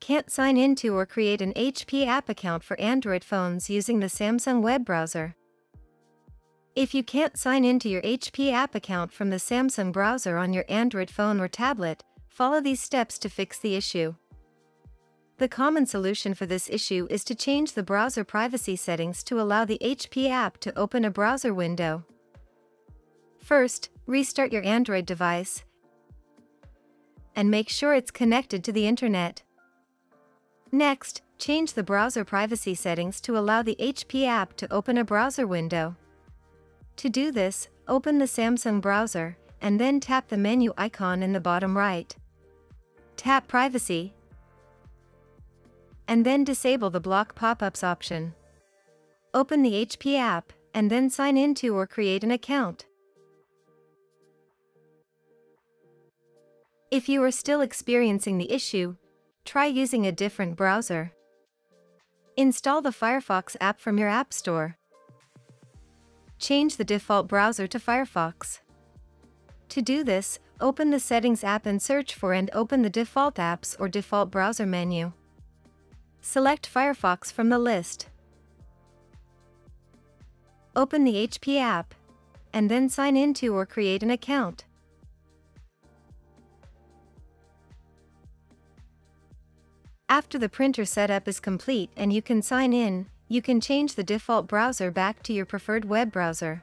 Can't sign into or create an HP app account for Android phones using the Samsung web browser. If you can't sign into your HP app account from the Samsung browser on your Android phone or tablet, follow these steps to fix the issue. The common solution for this issue is to change the browser privacy settings to allow the HP app to open a browser window. First, restart your Android device and make sure it's connected to the internet. Next, change the browser privacy settings to allow the HP app to open a browser window. To do this, open the Samsung browser, and then tap the menu icon in the bottom right. Tap Privacy, and then disable the Block Pop-ups option. Open the HP app, and then sign into or create an account. If you are still experiencing the issue, try using a different browser. Install the Firefox app from your App Store. Change the default browser to Firefox. To do this, open the Settings app and search for and open the Default Apps or Default Browser menu. Select Firefox from the list. Open the HP app, and then sign into or create an account. After the printer setup is complete and you can sign in, you can change the default browser back to your preferred web browser.